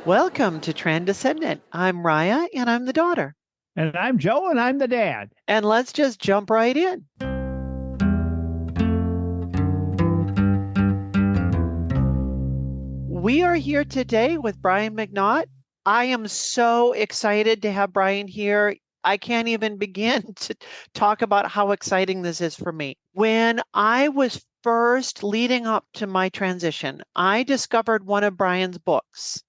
Welcome to Transcendent. I'm Raya and I'm the daughter. And I'm Joe, and I'm the dad. And let's just jump right in. We are here today with Brian McNaught. I am so excited to have Brian here. I can't even begin to talk about how exciting this is for me. When I was first leading up to my transition, I discovered one of Brian's books.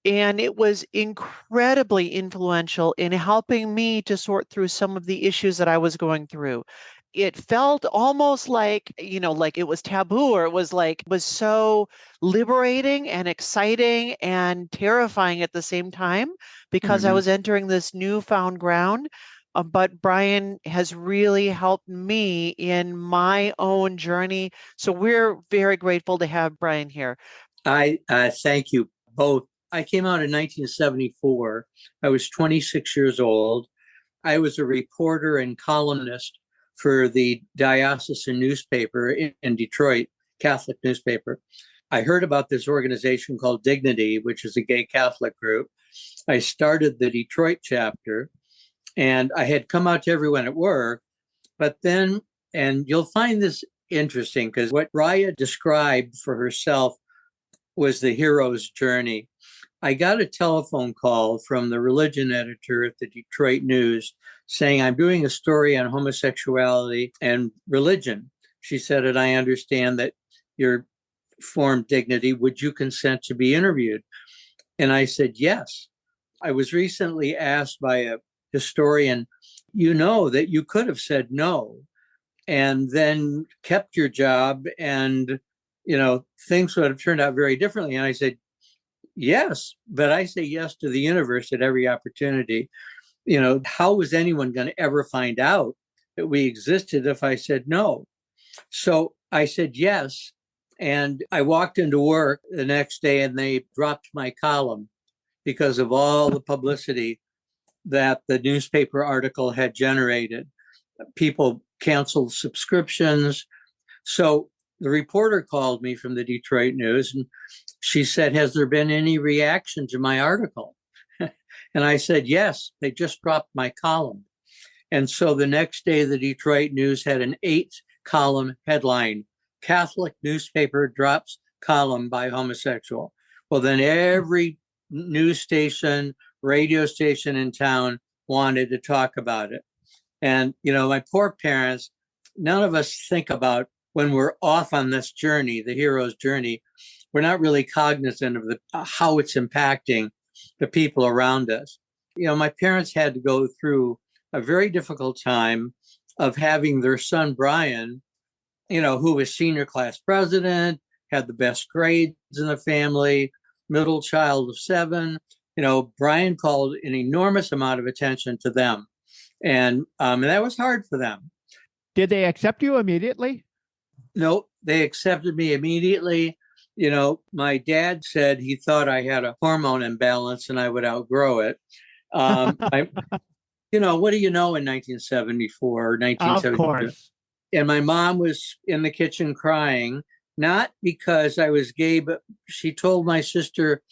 And it was incredibly influential in helping me to sort through some of the issues that I was going through. It felt almost like, like it was taboo, or it was so liberating and exciting and terrifying at the same time because I hmm was entering this newfound ground. But Brian has really helped me in my own journey. So we're very grateful to have Brian here. I thank you both. I came out in 1974. I was 26 years old. I was a reporter and columnist for the diocesan newspaper in Detroit, Catholic newspaper. I heard about this organization called Dignity, which is a gay Catholic group. I started the Detroit chapter, and I had come out to everyone at work. But then, and you'll find this interesting because what Raya described for herself was the hero's journey. I got a telephone call from the religion editor at the Detroit News saying, I'm doing a story on homosexuality and religion. She said, and I understand that you're formed Dignity. Would you consent to be interviewed? And I said, yes. I was recently asked by a historian, that you could have said no and then kept your job and things would have turned out very differently. And I said, yes, but I say yes to the universe at every opportunity. How was anyone going to ever find out that we existed if I said no? So I said yes. And I walked into work the next day and they dropped my column because of all the publicity that the newspaper article had generated. People canceled subscriptions. So the reporter called me from the Detroit News and she said, has there been any reaction to my article? And I said, yes, they just dropped my column. And so the next day, the Detroit News had an 8-column headline, Catholic newspaper drops column by homosexual. Well, then every news station, radio station in town wanted to talk about it. And, my poor parents, none of us think about when we're off on this journey, the hero's journey, we're not really cognizant of how it's impacting the people around us. My parents had to go through a very difficult time of having their son, Brian, who was senior class president, had the best grades in the family, middle child of 7. Brian called an enormous amount of attention to them. And that was hard for them. Did they accept you immediately? No, they accepted me immediately. My dad said he thought I had a hormone imbalance and I would outgrow it. What do you know in 1974 or 1972? Of course. And my mom was in the kitchen crying, not because I was gay, but she told my sister,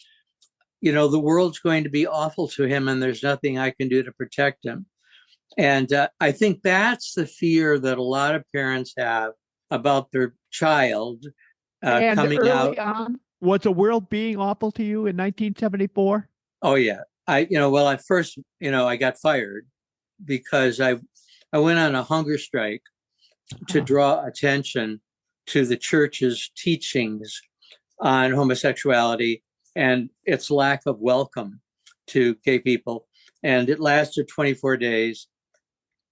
the world's going to be awful to him and there's nothing I can do to protect him. And I think that's the fear that a lot of parents have about their child and coming early out. On, was the world being awful to you in 1974? Oh, yeah. At first, I got fired because I went on a hunger strike to draw attention to the church's teachings on homosexuality and its lack of welcome to gay people. And it lasted 24 days.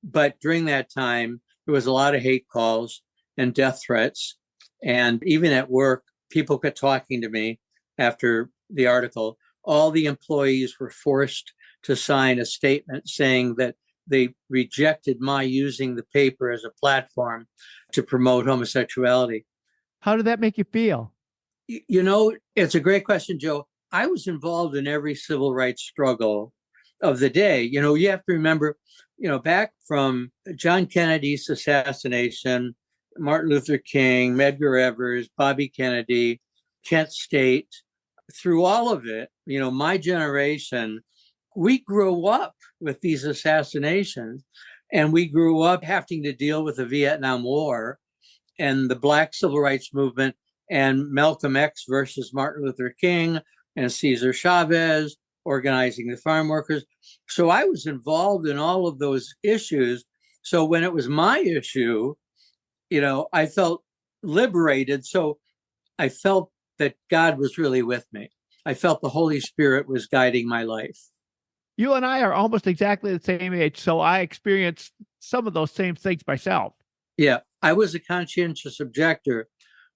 But during that time, there was a lot of hate calls and death threats. And even at work, people kept talking to me after the article. All the employees were forced to sign a statement saying that they rejected my using the paper as a platform to promote homosexuality. How did that make you feel? It's a great question, Joe. I was involved in every civil rights struggle of the day. You have to remember, back from John Kennedy's assassination, Martin Luther King, Medgar Evers, Bobby Kennedy, Kent State, through all of it, my generation, we grew up with these assassinations, and we grew up having to deal with the Vietnam War and the Black Civil Rights Movement and Malcolm X versus Martin Luther King and Cesar Chavez organizing the farm workers. So I was involved in all of those issues. So when it was my issue, I felt liberated. So I felt that God was really with me. I felt the Holy Spirit was guiding my life. You and I are almost exactly the same age, so I experienced some of those same things myself. Yeah, I was a conscientious objector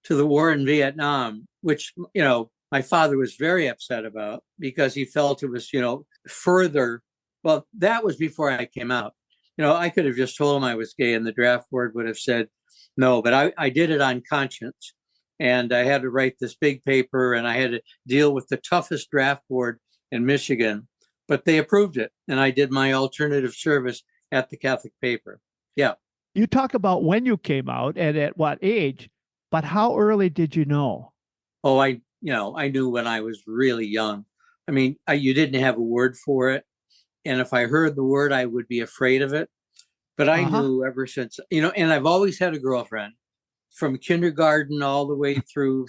to the war in Vietnam, which, my father was very upset about because he felt it was, further. Well, that was before I came out. I could have just told him I was gay and the draft board would have said no, but I did it on conscience. And I had to write this big paper and I had to deal with the toughest draft board in Michigan, but they approved it. And I did my alternative service at the Catholic paper. Yeah. You talk about when you came out and at what age, but how early did you know? Oh, I knew when I was really young. I mean, you didn't have a word for it. And if I heard the word, I would be afraid of it. But I knew ever since, and I've always had a girlfriend from kindergarten all the way through,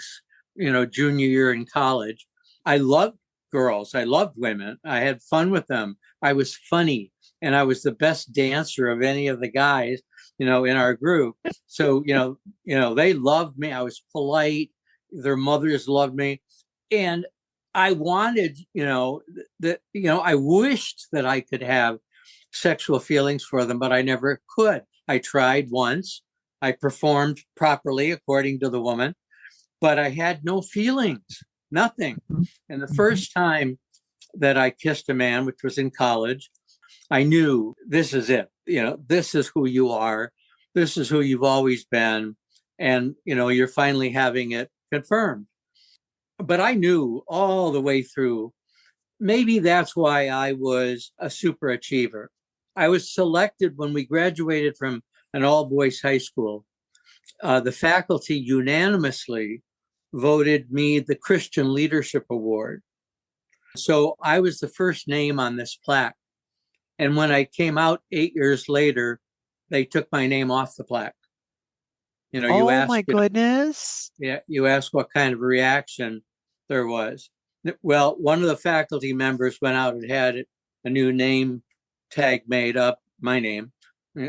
junior year in college. I loved girls. I loved women. I had fun with them. I was funny. And I was the best dancer of any of the guys, in our group. So, they loved me. I was polite. Their mothers loved me. And I wanted, I wished that I could have sexual feelings for them, but I never could. I tried once. I performed properly according to the woman, but I had no feelings, nothing. And the first time that I kissed a man, which was in college, I knew this is it. This is who you are. This is who you've always been. And, you're finally having it confirmed. But I knew all the way through. Maybe that's why I was a super achiever. I was selected when we graduated from an all-boys high school. The faculty unanimously voted me the Christian Leadership Award. So I was the first name on this plaque. And when I came out 8 years later, they took my name off the plaque. You asked, my goodness. You asked what kind of reaction there was. Well, one of the faculty members went out and had a new name tag made up, my name,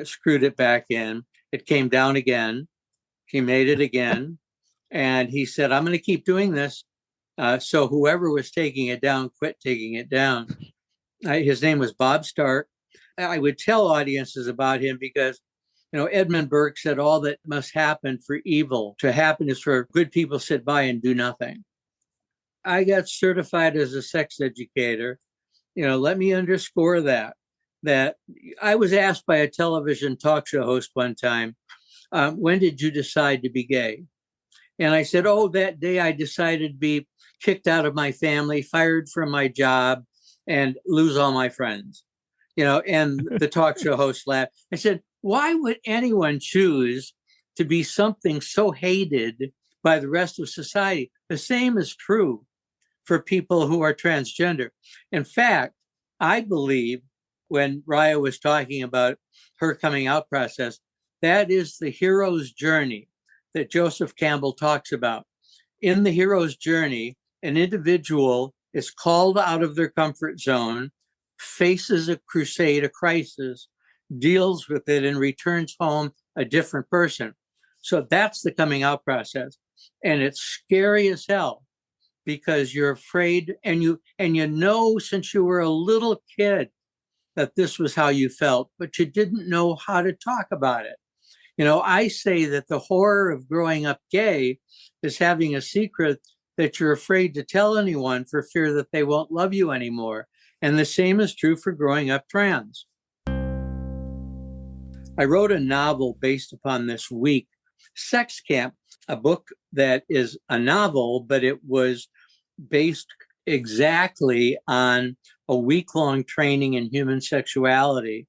screwed it back in. It came down again. He made it again. And he said, I'm going to keep doing this. So whoever was taking it down, quit taking it down. His name was Bob Stark. I would tell audiences about him because, Edmund Burke said all that must happen for evil to happen is for good people sit by and do nothing. I got certified as a sex educator. Let me underscore that I was asked by a television talk show host one time, when did you decide to be gay? And I said, that day I decided to be kicked out of my family, fired from my job, and lose all my friends. And the talk show host laughed. I said, why would anyone choose to be something so hated by the rest of society? The same is true for people who are transgender. In fact, I believe when Raya was talking about her coming out process, that is the hero's journey that Joseph Campbell talks about. In the hero's journey, an individual is called out of their comfort zone, faces a crusade, a crisis, deals with it, and returns home a different person. So that's the coming out process. And it's scary as hell because you're afraid and you know since you were a little kid that this was how you felt, but you didn't know how to talk about it. I say that the horror of growing up gay is having a secret that you're afraid to tell anyone for fear that they won't love you anymore. And the same is true for growing up trans. I wrote a novel based upon this week, Sex Camp, a book that is a novel, but it was based exactly on a week-long training in human sexuality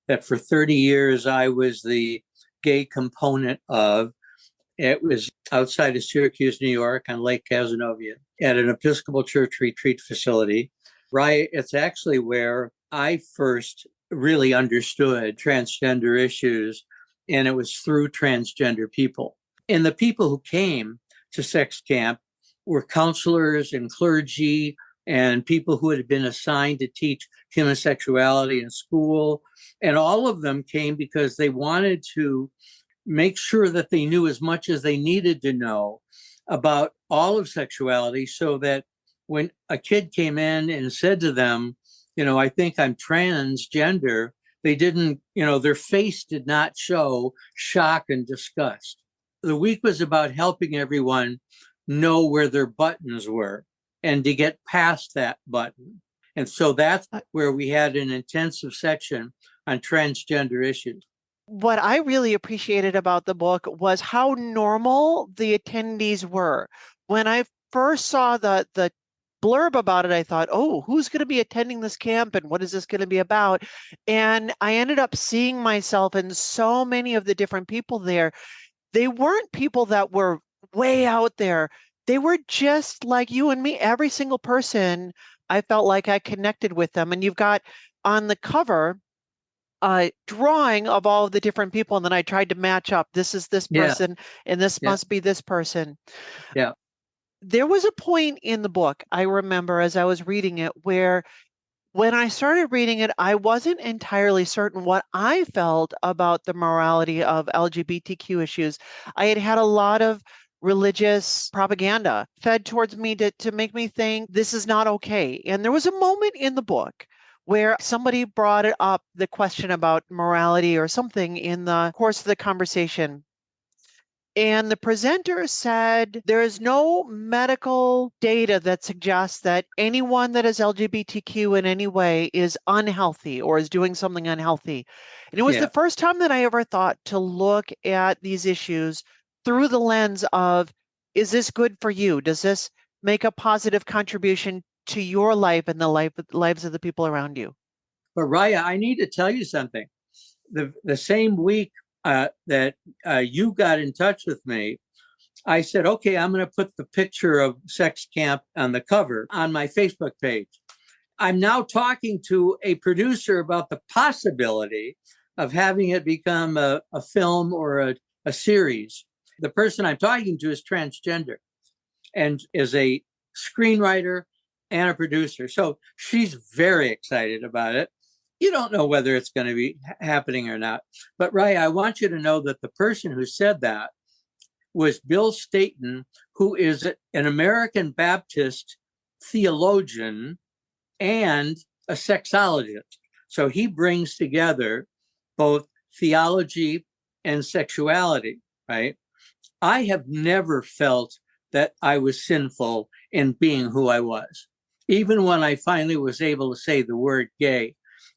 that for 30 years I was the gay component of. It was outside of Syracuse, New York on Lake Cazenovia. at an Episcopal church retreat facility. Right, it's actually where I first really understood transgender issues, and it was through transgender people. And the people who came to sex camp were counselors and clergy and people who had been assigned to teach human sexuality in school. And all of them came because they wanted to make sure that they knew as much as they needed to know about all of sexuality, so that when a kid came in and said to them, I think I'm transgender, they didn't, their face did not show shock and disgust. The week was about helping everyone know where their buttons were and to get past that button. And so that's where we had an intensive section on transgender issues. What I really appreciated about the book was how normal the attendees were. When I first saw the blurb about it, I thought, oh, who's going to be attending this camp and what is this going to be about? And I ended up seeing myself in so many of the different people there. They weren't people that were way out there. They were just like you and me. Every single person, I felt like I connected with them. And you've got on the cover a drawing of all of the different people, and then I tried to match up. This is this person, and this must be this person. Yeah. There was a point in the book, I remember as I was reading it, where when I started reading it, I wasn't entirely certain what I felt about the morality of LGBTQ issues. I had had a lot of religious propaganda fed towards me to make me think this is not okay. And there was a moment in the book where somebody brought it up, the question about morality or something in the course of the conversation. And the presenter said there is no medical data that suggests that anyone that is LGBTQ in any way is unhealthy or is doing something unhealthy. And it was the first time that I ever thought to look at these issues through the lens of, is this good for you? Does this make a positive contribution to your life and the lives of the people around you? But Raya, I need to tell you something. The same week that you got in touch with me, I said, okay, I'm going to put the picture of sex camp on the cover on my Facebook page. I'm now talking to a producer about the possibility of having it become a film or a series. The person I'm talking to is transgender and is a screenwriter and a producer. So she's very excited about it. You don't know whether it's going to be happening or not. But Raya, I want you to know that the person who said that was Bill Staton, who is an American Baptist theologian and a sexologist. So he brings together both theology and sexuality, right? I have never felt that I was sinful in being who I was. Even when I finally was able to say the word gay,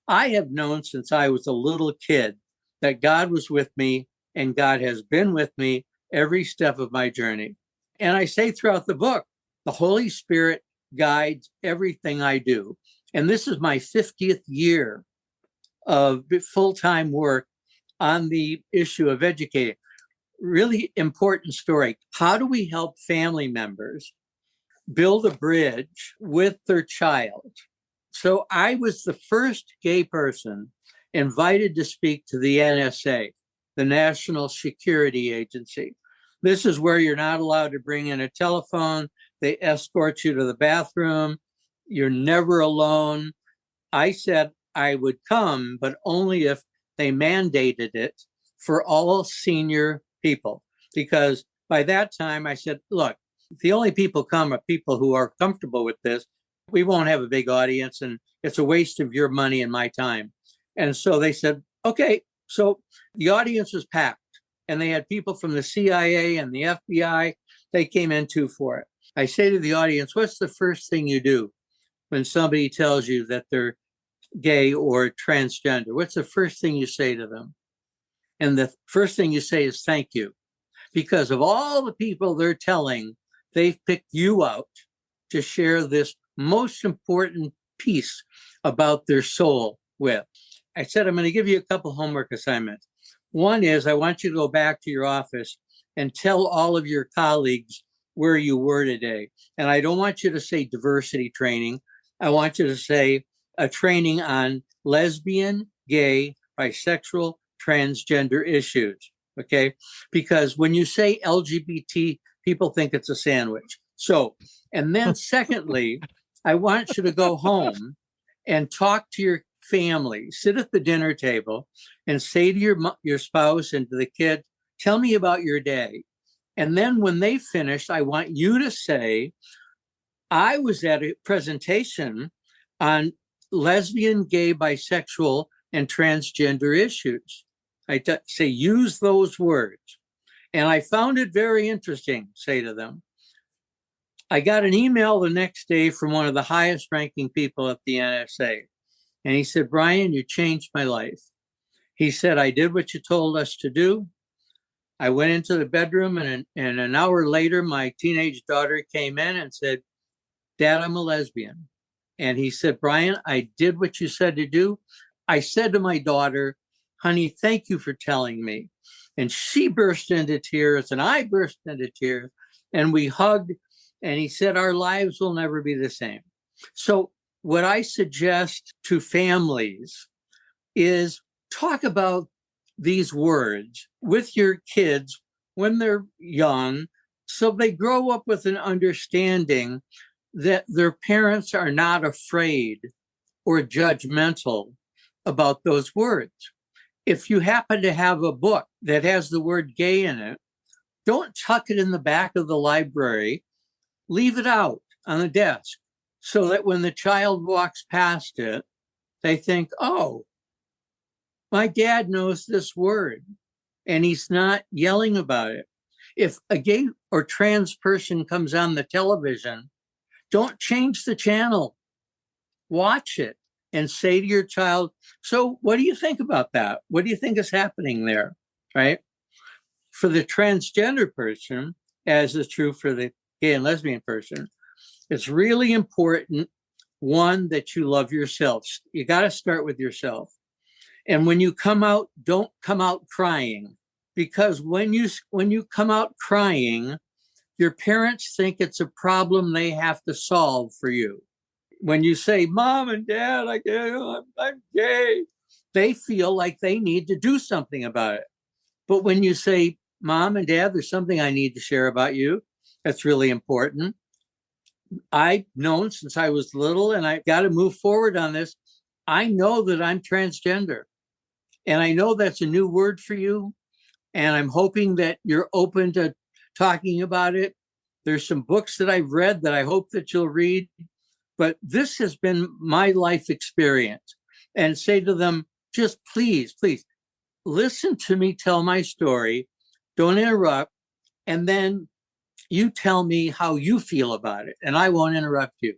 I have known since I was a little kid that God was with me, and God has been with me every step of my journey. And I say throughout the book, the Holy Spirit guides everything I do. And this is my 50th year of full-time work on the issue of educating. Really important story. How do we help family members build a bridge with their child? So I was the first gay person invited to speak to the NSA, the National Security Agency. This is where you're not allowed to bring in a telephone. They escort you to the bathroom. You're never alone. I said I would come, but only if they mandated it for all senior people. Because by that time I said, look, the only people come are people who are comfortable with this. We won't have a big audience, and it's a waste of your money and my time. And so they said, okay. So the audience was packed, and they had people from the CIA and the FBI. They came in too for it. I say to the audience, what's the first thing you do when somebody tells you that they're gay or transgender? What's the first thing you say to them? And the first thing you say is thank you. Because of all the people they're telling, they've picked you out to share this most important piece about their soul with. I said, I'm going to give you a couple homework assignments. One is I want you to go back to your office and tell all of your colleagues where you were today. And I don't want you to say diversity training. I want you to say a training on lesbian, gay, bisexual, transgender issues. Okay. Because when you say LGBT, people think it's a sandwich. So, and then secondly, I want you to go home and talk to your family, sit at the dinner table and say to your spouse and to the kid, tell me about your day. And then when they finish, I want you to say, I was at a presentation on lesbian, gay, bisexual, and transgender issues. I say, use those words. And I found it very interesting, say to them. I got an email the next day from one of the highest ranking people at the NSA. And he said, Brian, you changed my life. He said, I did what you told us to do. I went into the bedroom and an hour later, my teenage daughter came in and said, Dad, I'm a lesbian. And he said, Brian, I did what you said to do. I said to my daughter, honey, thank you for telling me. And she burst into tears and I burst into tears and we hugged. And he said, our lives will never be the same. So what I suggest to families is talk about these words with your kids when they're young, so they grow up with an understanding that their parents are not afraid or judgmental about those words. If you happen to have a book that has the word gay in it, don't tuck it in the back of the library. Leave it out on the desk so that when the child walks past it, they think, oh, my dad knows this word and he's not yelling about it. If a gay or trans person comes on the television, don't change the channel. Watch it and say to your child, so what do you think about that? What do you think is happening there, right? For the transgender person, as is true for the gay and lesbian person, it's really important, one, that you love yourself. You got to start with yourself. And when you come out, don't come out crying, because when you come out crying, your parents think it's a problem they have to solve for you. When you say, Mom and Dad, I'm gay, they feel like they need to do something about it. But when you say, Mom and Dad, there's something I need to share about you, that's really important. I've known since I was little, and I got to move forward on this. I know that I'm transgender. And I know that's a new word for you. And I'm hoping that you're open to talking about it. There's some books that I've read that I hope that you'll read. But this has been my life experience. And say to them, just please, please, listen to me tell my story. Don't interrupt. And then you tell me how you feel about it. And I won't interrupt you.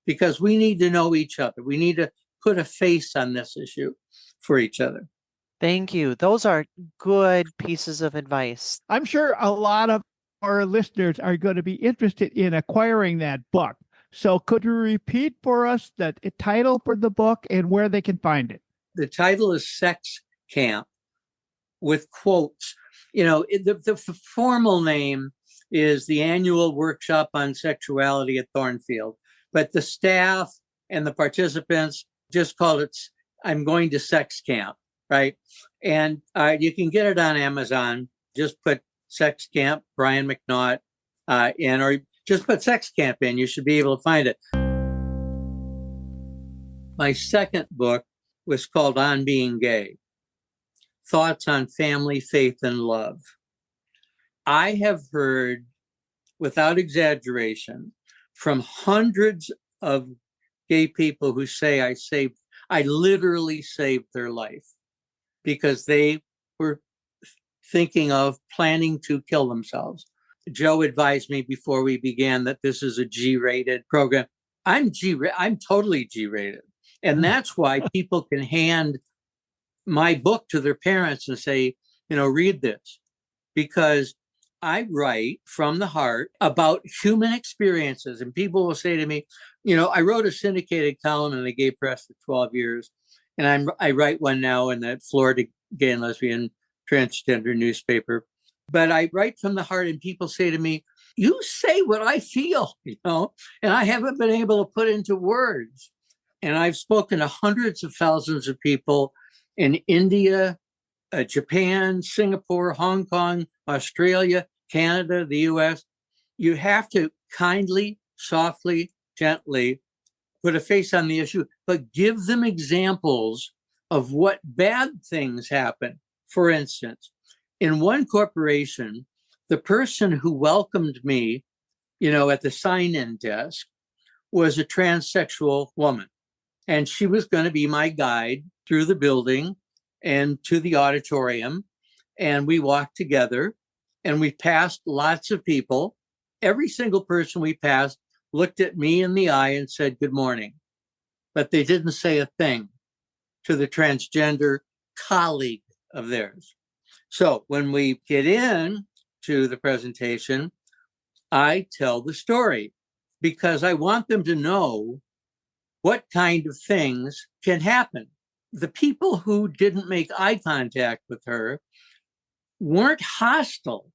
Because we need to know each other. We need to put a face on this issue for each other. Thank you. Those are good pieces of advice. I'm sure a lot of our listeners are going to be interested in acquiring that book. So could you repeat for us the title for the book and where they can find it? The title is Sex Camp, with quotes. You know, the formal name is the Annual Workshop on Sexuality at Thornfield, but the staff and the participants just call it, I'm going to sex camp, right? And you can get it on Amazon. Just put Sex Camp, Brian McNaught in, or just put Sex Camp in. You should be able to find it. My second book was called On Being Gay, Thoughts on Family, Faith, and Love. I have heard, without exaggeration, from hundreds of gay people who say I literally saved their life because they were thinking of planning to kill themselves. Joe advised me before we began that this is a G-rated program. I'm totally G-rated. And that's why people can hand my book to their parents and say, read this, because I write from the heart about human experiences. And people will say to me, I wrote a syndicated column in the gay press for 12 years. And I write one now in the Florida Gay and Lesbian Transgender newspaper. but I write from the heart, and people say to me, you say what I feel, and I haven't been able to put into words. And I've spoken to hundreds of thousands of people in India, Japan, Singapore, Hong Kong, Australia, Canada, the US. You have to kindly, softly, gently put a face on the issue, but give them examples of what bad things happen. For instance, in one corporation, the person who welcomed me, at the sign-in desk was a transsexual woman. And she was going to be my guide through the building and to the auditorium. And we walked together and we passed lots of people. Every single person we passed looked at me in the eye and said, good morning. But they didn't say a thing to the transgender colleague of theirs. So when we get in to the presentation, I tell the story because I want them to know what kind of things can happen. The people who didn't make eye contact with her weren't hostile.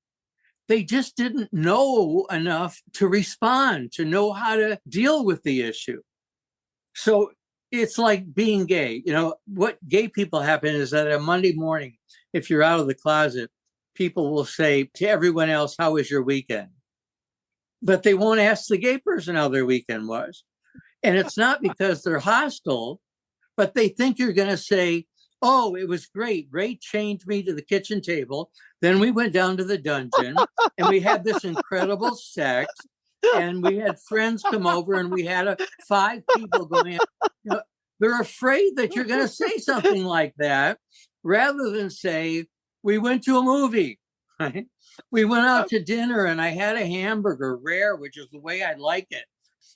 They just didn't know enough to respond, to know how to deal with the issue. So it's like being gay. What gay people happen is that on Monday morning, if you're out of the closet, people will say to everyone else, how was your weekend? But they won't ask the gay person how their weekend was. And it's not because they're hostile, but they think you're going to say, oh, it was great. Ray chained me to the kitchen table. Then we went down to the dungeon and we had this incredible sex. And we had friends come over and we had 5 people go in. They're afraid that you're going to say something like that rather than say, we went to a movie. Right? We went out to dinner and I had a hamburger, rare, which is the way I like it.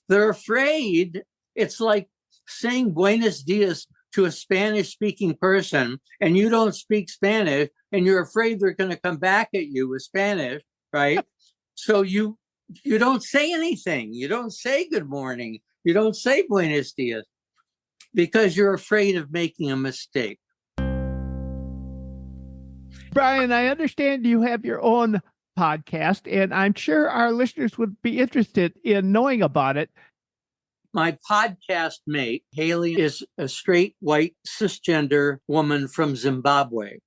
They're afraid. It's like saying buenos dias to a Spanish-speaking person and you don't speak Spanish and you're afraid they're going to come back at you with Spanish, right? So you don't say anything. You don't say good morning. You don't say buenos dias because you're afraid of making a mistake. Brian, I understand you have your own podcast, and I'm sure our listeners would be interested in knowing about it. My podcast mate, Haley, is a straight, white, cisgender woman from Zimbabwe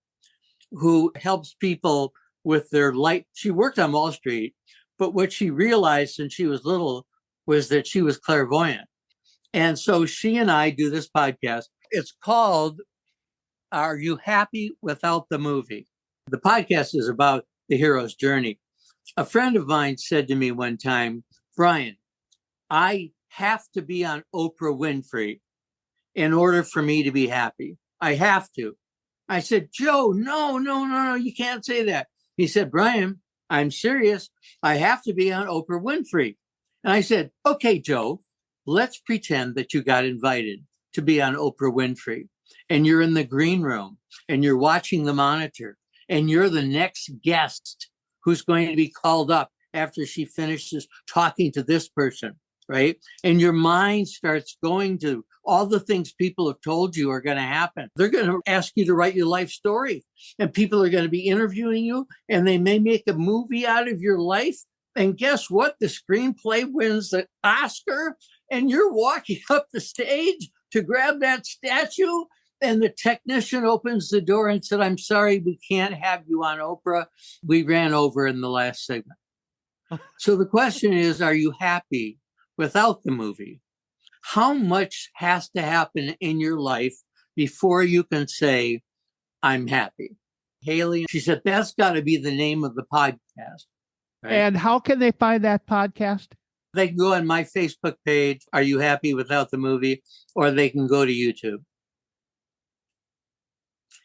who helps people with their light. She worked on Wall Street, but what she realized since she was little was that she was clairvoyant. And so she and I do this podcast. It's called Are You Happy Without the Movie? The podcast is about the hero's journey. A friend of mine said to me one time, Brian, I have to be on Oprah Winfrey in order for me to be happy. I have to. I said, Joe, no, you can't say that. He said, Brian, I'm serious. I have to be on Oprah Winfrey. And I said, okay, Joe, let's pretend that you got invited to be on Oprah Winfrey and you're in the green room and you're watching the monitor and you're the next guest who's going to be called up after she finishes talking to this person, right? And your mind starts going to all the things people have told you are going to happen. They're going to ask you to write your life story and people are going to be interviewing you and they may make a movie out of your life. And guess what? The screenplay wins the Oscar and you're walking up the stage to grab that statue. And the technician opens the door and said, I'm sorry, we can't have you on Oprah. We ran over in the last segment. So the question is, are you happy without the movie? How much has to happen in your life before you can say, I'm happy? Haley, she said, that's got to be the name of the podcast. Right? And how can they find that podcast? They can go on my Facebook page, Are You Happy Without the Movie? Or they can go to YouTube.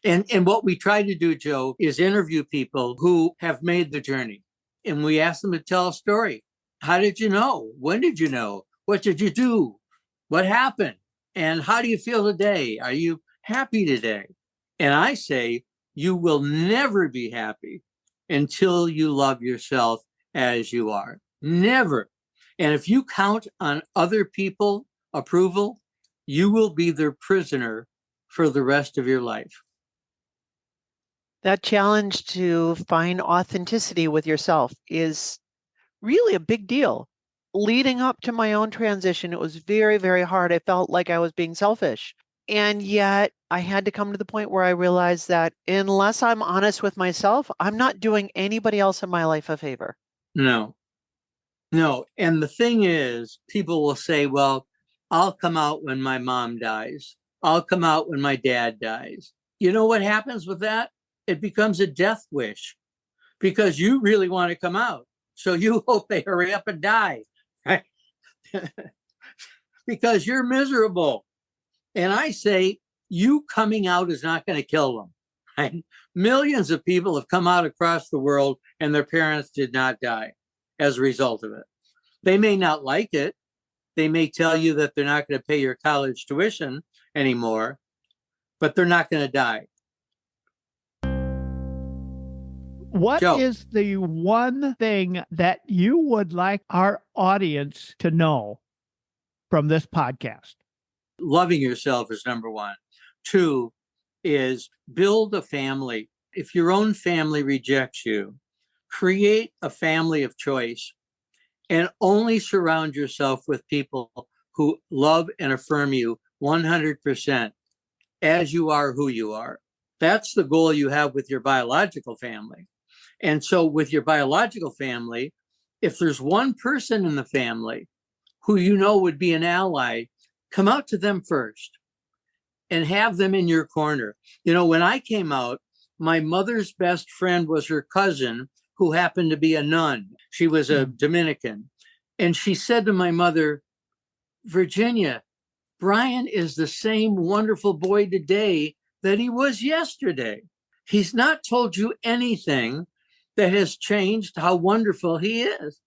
And what we try to do, Joe, is interview people who have made the journey. And we ask them to tell a story. How did you know? When did you know? What did you do? What happened? And how do you feel today? Are you happy today? And I say, you will never be happy until you love yourself as you are. Never. And if you count on other people's approval, you will be their prisoner for the rest of your life. That challenge to find authenticity with yourself is really a big deal. Leading up to my own transition, it was very, very hard. I felt like I was being selfish. And yet I had to come to the point where I realized that unless I'm honest with myself, I'm not doing anybody else in my life a favor. No, no. And the thing is, people will say, well, I'll come out when my mom dies. I'll come out when my dad dies. You know what happens with that? It becomes a death wish because you really want to come out. So you hope they hurry up and die, right? Because you're miserable. And I say, you coming out is not going to kill them. Right? Millions of people have come out across the world and their parents did not die as a result of it. They may not like it. They may tell you that they're not going to pay your college tuition anymore, but they're not going to die. What Joe. is the one thing that you would like our audience to know from this podcast? Loving yourself is number one. Two is build a family. If your own family rejects you, create a family of choice and only surround yourself with people who love and affirm you 100% as you are who you are. That's the goal you have with your biological family. And so with your biological family, if there's one person in the family who you know would be an ally, come out to them first and have them in your corner. You know, when I came out, my mother's best friend was her cousin who happened to be a nun. She was a Dominican. And she said to my mother, Virginia, Brian is the same wonderful boy today that he was yesterday. He's not told you anything that has changed how wonderful he is.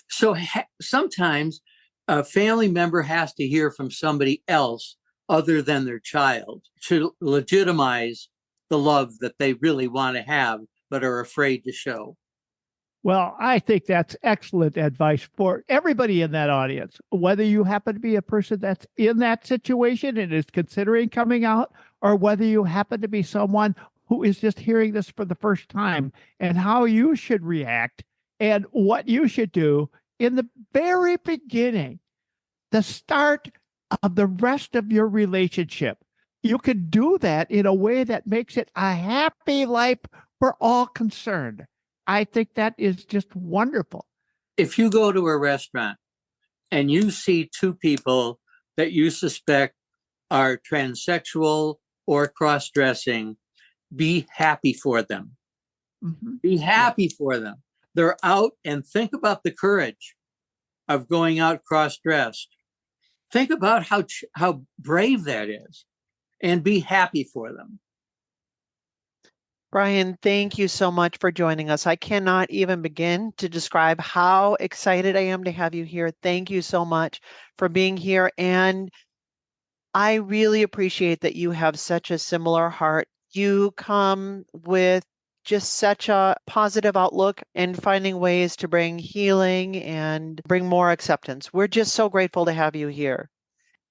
So sometimes a family member has to hear from somebody else other than their child to legitimize the love that they really want to have but are afraid to show. Well, I think that's excellent advice for everybody in that audience, whether you happen to be a person that's in that situation and is considering coming out, or whether you happen to be someone who is just hearing this for the first time, and how you should react and what you should do in the very beginning, the start of the rest of your relationship. You can do that in a way that makes it a happy life for all concerned. I think that is just wonderful. If you go to a restaurant and you see two people that you suspect are transsexual or cross-dressing, be happy for them. Mm-hmm. Be happy for them. They're out, and think about the courage of going out cross-dressed. Think about how brave that is, and be happy for them. Brian, thank you so much for joining us. I cannot even begin to describe how excited I am to have you here. Thank you so much for being here. And I really appreciate that you have such a similar heart. You come with just such a positive outlook and finding ways to bring healing and bring more acceptance. We're just so grateful to have you here.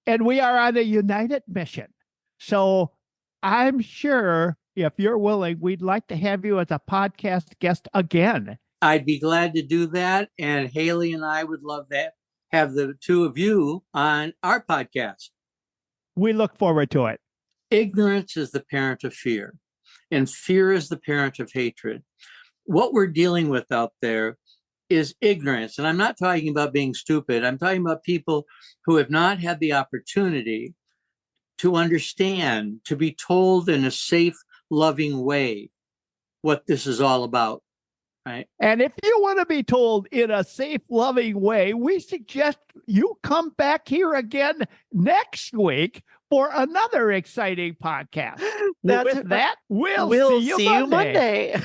And we are on a united mission. So I'm sure if you're willing, we'd like to have you as a podcast guest again. I'd be glad to do that. And Haley and I would love to have the two of you on our podcast. We look forward to it. Ignorance is the parent of fear, and fear is the parent of hatred. What we're dealing with out there is ignorance. And I'm not talking about being stupid. I'm talking about people who have not had the opportunity to understand, to be told in a safe, loving way what this is all about, right? And if you want to be told in a safe, loving way, we suggest you come back here again next week for another exciting podcast. With that, we'll see you Monday.